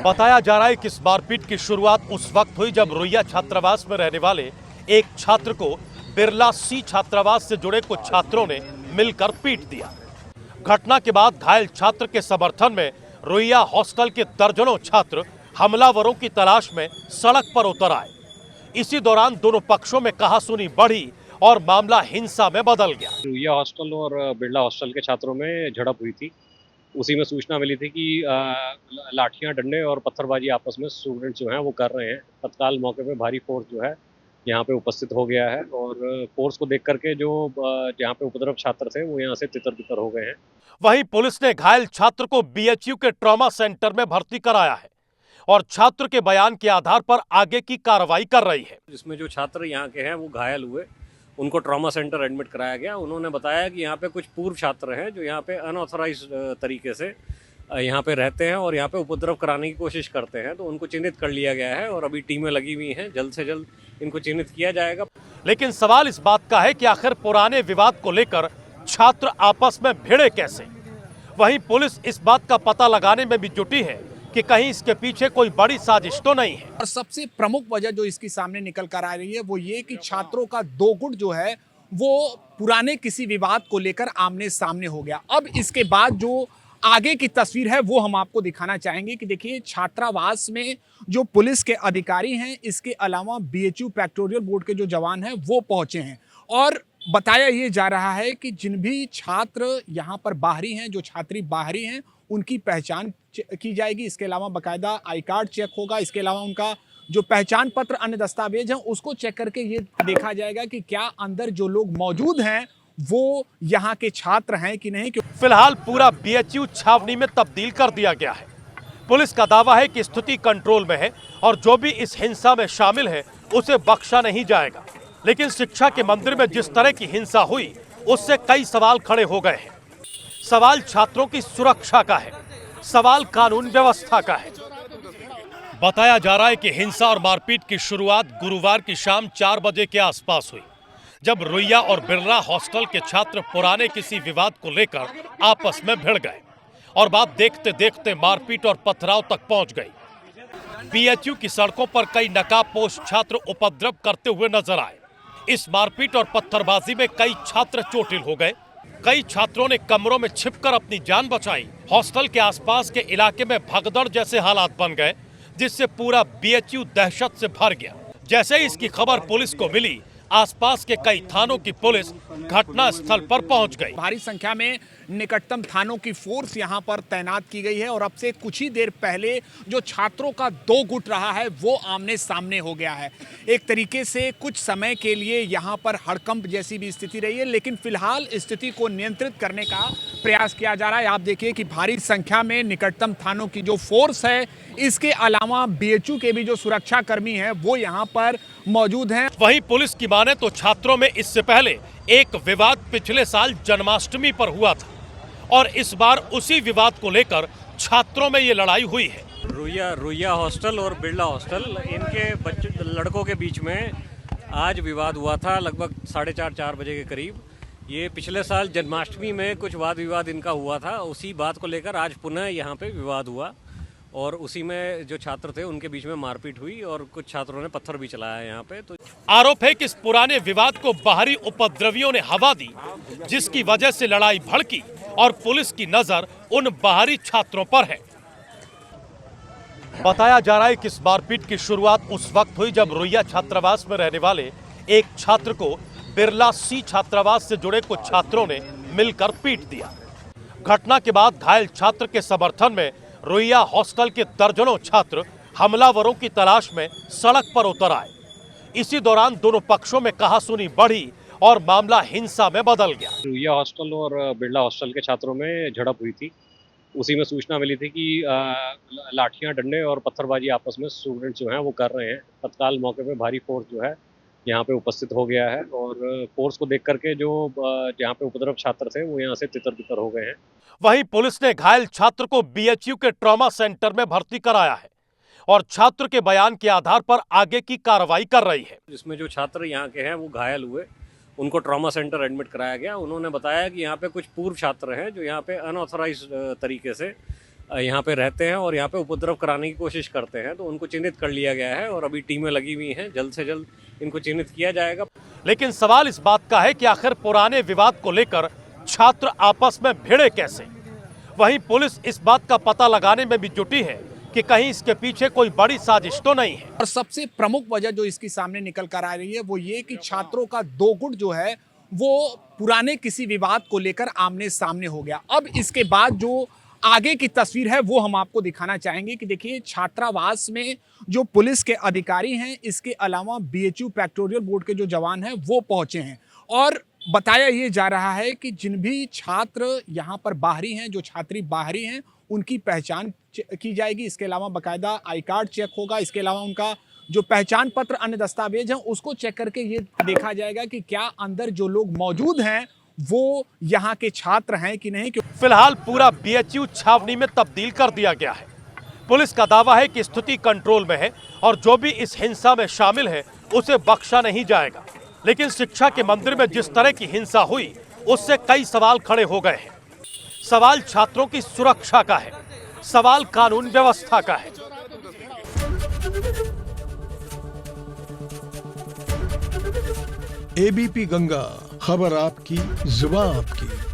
बताया जा रहा है कि इस मारपीट की शुरुआत उस वक्त हुई जब रोइया छात्रावास में रहने वाले एक छात्र को बिरला सी छात्रावास से जुड़े कुछ छात्रों ने मिलकर पीट दिया। घटना के बाद घायल छात्र के समर्थन में रोइया हॉस्टल के दर्जनों छात्र हमलावरों की तलाश में सड़क पर उतर आए। इसी दौरान दोनों पक्षों में कहासुनी बढ़ी और मामला हिंसा में बदल गया। रोइया हॉस्टल और बिरला हॉस्टल के छात्रों में झड़प हुई थी। उसी में सूचना मिली थी कि लाठियां, डंडे और पत्थरबाजी आपस में स्टूडेंट जो हैं वो कर रहे हैं। तत्काल मौके पे भारी फोर्स जो है यहाँ पे उपस्थित हो गया है और फोर्स को देख करके जो यहाँ पे उपद्रव छात्र थे वो यहाँ से तितर-बितर हो गए हैं। वहीं पुलिस ने घायल छात्र को बीएचयू के ट्रॉमा सेंटर में भर्ती कराया है और छात्र के बयान के आधार पर आगे की कार्रवाई कर रही है। जिसमें जो छात्र यहाँ के हैं वो घायल हुए, उनको ट्रॉमा सेंटर एडमिट कराया गया। उन्होंने बताया कि यहाँ पे कुछ पूर्व छात्र हैं जो यहाँ पे अनऑथराइज तरीके से यहाँ पे रहते हैं और यहाँ पे उपद्रव कराने की कोशिश करते हैं, तो उनको चिन्हित कर लिया गया है और अभी टीमें लगी हुई हैं। जल्द से जल्द इनको चिन्हित किया जाएगा। लेकिन सवाल इस बात का है कि आखिर पुराने विवाद को लेकर छात्र आपस में भिड़े कैसे। वहीं पुलिस इस बात का पता लगाने में भी जुटी है कि कहीं इसके पीछे कोई बड़ी साजिश तो नहीं है। और सबसे प्रमुख वजह जो इसकी सामने निकल कर आ रही है वो ये कि छात्रों का दो गुट जो है वो पुराने किसी विवाद को लेकर आमने सामने हो गया। अब इसके बाद जो आगे की तस्वीर है वो हम आपको दिखाना चाहेंगे कि देखिए, छात्रावास में जो पुलिस के अधिकारी हैं, इसके अलावा बीएचयू पेक्टोरियल बोर्ड के जो जवान हैं वो पहुंचे हैं और बताया ये जा रहा है कि जिन भी छात्र यहाँ पर बाहरी हैं, जो छात्री बाहरी हैं, उनकी पहचान की जाएगी। इसके अलावा बाकायदा आई कार्ड चेक होगा। इसके अलावा उनका जो पहचान पत्र, अन्य दस्तावेज हैं, उसको चेक करके ये देखा जाएगा कि क्या अंदर जो लोग मौजूद हैं वो यहाँ के छात्र हैं कि नहीं। फिलहाल पूरा बीएचयू छावनी में तब्दील कर दिया गया है। पुलिस का दावा है कि स्थिति कंट्रोल में है और जो भी इस हिंसा में शामिल है उसे बख्शा नहीं जाएगा। लेकिन शिक्षा के मंदिर में जिस तरह की हिंसा हुई उससे कई सवाल खड़े हो गए हैं। सवाल छात्रों की सुरक्षा का है, सवाल कानून व्यवस्था का है। बताया जा रहा है कि हिंसा और मारपीट की शुरुआत गुरुवार की शाम 4 बजे के आसपास हुई, जब रोइया और बिरला हॉस्टल के छात्र पुराने किसी विवाद को लेकर आपस में भिड़ गए और बात देखते देखते मारपीट और पथराव तक पहुंच गई। बीएचयू की सड़कों पर कई नकाबपोश छात्र उपद्रव करते हुए नजर आए। इस मारपीट और पत्थरबाजी में कई छात्र चोटिल हो गए। कई छात्रों ने कमरों में छिपकर अपनी जान बचाई। हॉस्टल के आसपास के इलाके में भगदड़ जैसे हालात बन गए, जिससे पूरा बीएचयू दहशत से भर गया। जैसे ही इसकी खबर पुलिस को मिली, आसपास के कई थानों की पुलिस घटना स्थल पर पहुंच गई। भारी संख्या में निकटतम थानों की फोर्स यहां पर तैनात की गई है और अब से कुछ ही देर पहले जो छात्रों का दो गुट रहा है वो आमने सामने हो गया है। एक तरीके से कुछ समय के लिए यहां पर हड़कंप जैसी भी स्थिति रही है, लेकिन फिलहाल स्थिति को नियंत्रित करने का प्रयास किया जा रहा है। आप देखिए कि भारी संख्या में निकटतम थानों की जो फोर्स है, इसके अलावा बीएचयू के भी जो सुरक्षा कर्मी हैं वो यहाँ पर मौजूद हैं। वहीं पुलिस की माने तो छात्रों में इससे पहले एक विवाद पिछले साल जन्माष्टमी पर हुआ था और इस बार उसी विवाद को लेकर छात्रों में ये लड़ाई हुई है। रोइया हॉस्टल और बिरला हॉस्टल, इनके बच्चे लड़कों के बीच में आज विवाद हुआ था लगभग 4:30-4 बजे के करीब। ये पिछले साल जन्माष्टमी में कुछ वाद विवाद इनका हुआ था। उसी बात को लेकर आज पुनः यहाँ पे विवाद हुआ और उसी में जो छात्र थे उनके बीच में मारपीट हुई और कुछ छात्रों ने पत्थर भी चलाया यहाँ पे। तो आरोप है कि इस पुराने विवाद को बाहरी उपद्रवियों ने हवा दी, जिसकी वजह से लड़ाई भड़की और पुलिस की नजर उन बाहरी छात्रों पर है। बताया जा रहा है कि इस मारपीट की शुरुआत उस वक्त हुई जब रोइया छात्रावास में रहने वाले एक छात्र को बिरला सी छात्रावास से जुड़े कुछ छात्रों ने मिलकर पीट दिया। घटना के बाद घायल छात्र के समर्थन में रोइया हॉस्टल के दर्जनों छात्र हमलावरों की तलाश में सड़क पर उतर आए। इसी दौरान दोनों पक्षों में कहासुनी बढ़ी और मामला हिंसा में बदल गया। रोइया हॉस्टल और बिरला हॉस्टल के छात्रों में झड़प हुई थी। उसी में सूचना मिली थी कि लाठियां, डंडे और पत्थरबाजी आपस में स्टूडेंट जो हैं वो कर रहे हैं। तत्काल मौके पे भारी फोर्स जो है यहाँ पे उपस्थित हो गया है और फोर्स को देख करके जो यहाँ पे उपद्रव छात्र थे वो यहाँ से तितर-बितर हो गए हैं। वहीं पुलिस ने घायल छात्र को बीएचयू के ट्रॉमा सेंटर में भर्ती कराया है और छात्र के बयान के आधार पर आगे की कार्रवाई कर रही है। जिसमें जो छात्र यहाँ के हैं वो घायल हुए, उनको ट्रॉमा सेंटर एडमिट कराया गया। उन्होंने बताया कि यहाँ पे कुछ पूर्व छात्र हैं जो यहाँ पे अनऑथराइज तरीके से यहाँ पे रहते हैं और यहाँ पे उपद्रव कराने की कोशिश करते हैं, तो उनको चिन्हित कर लिया गया है और अभी टीमें लगी हुई हैं। जल्द से जल्द इनको चिन्हित किया जाएगा। लेकिन सवाल इस बात का है कि आखिर पुराने विवाद को लेकर छात्र आपस में भिड़े कैसे। वहीं पुलिस इस बात का पता लगाने में भी जुटी है कि कहीं इसके पीछे कोई बड़ी साजिश तो नहीं है। और सबसे प्रमुख वजह जो इसकी सामने निकल कर आ रही है वो ये कि छात्रों का दो गुट जो है वो पुराने किसी विवाद को लेकर आमने सामने हो गया। अब इसके बाद जो आगे की तस्वीर है वो हम आपको दिखाना चाहेंगे कि देखिए छात्रावास में जो पुलिस के अधिकारी हैं, इसके अलावा बीएचयू पेक्टोरियल बोर्ड के जो जवान हैं वो पहुंचे हैं और बताया ये जा रहा है कि जिन भी छात्र यहाँ पर बाहरी हैं, जो छात्री बाहरी हैं, उनकी पहचान की जाएगी। इसके अलावा बाकायदा आई कार्ड चेक होगा। इसके अलावा उनका जो पहचान पत्र अन्य दस्तावेज हैं उसको चेक करके ये देखा जाएगा कि क्या अंदर जो लोग मौजूद हैं वो यहाँ के छात्र हैं कि नहीं। फिलहाल पूरा बीएचयू छावनी में तब्दील कर दिया गया है। पुलिस का दावा है कि स्थिति कंट्रोल में है और जो भी इस हिंसा में शामिल है उसे बख्शा नहीं जाएगा। लेकिन शिक्षा के मंदिर में जिस तरह की हिंसा हुई उससे कई सवाल खड़े हो गए हैं। सवाल छात्रों की सुरक्षा का है, सवाल कानून व्यवस्था का है। एबीपी गंगा, खबर आपकी, जुबान आपकी।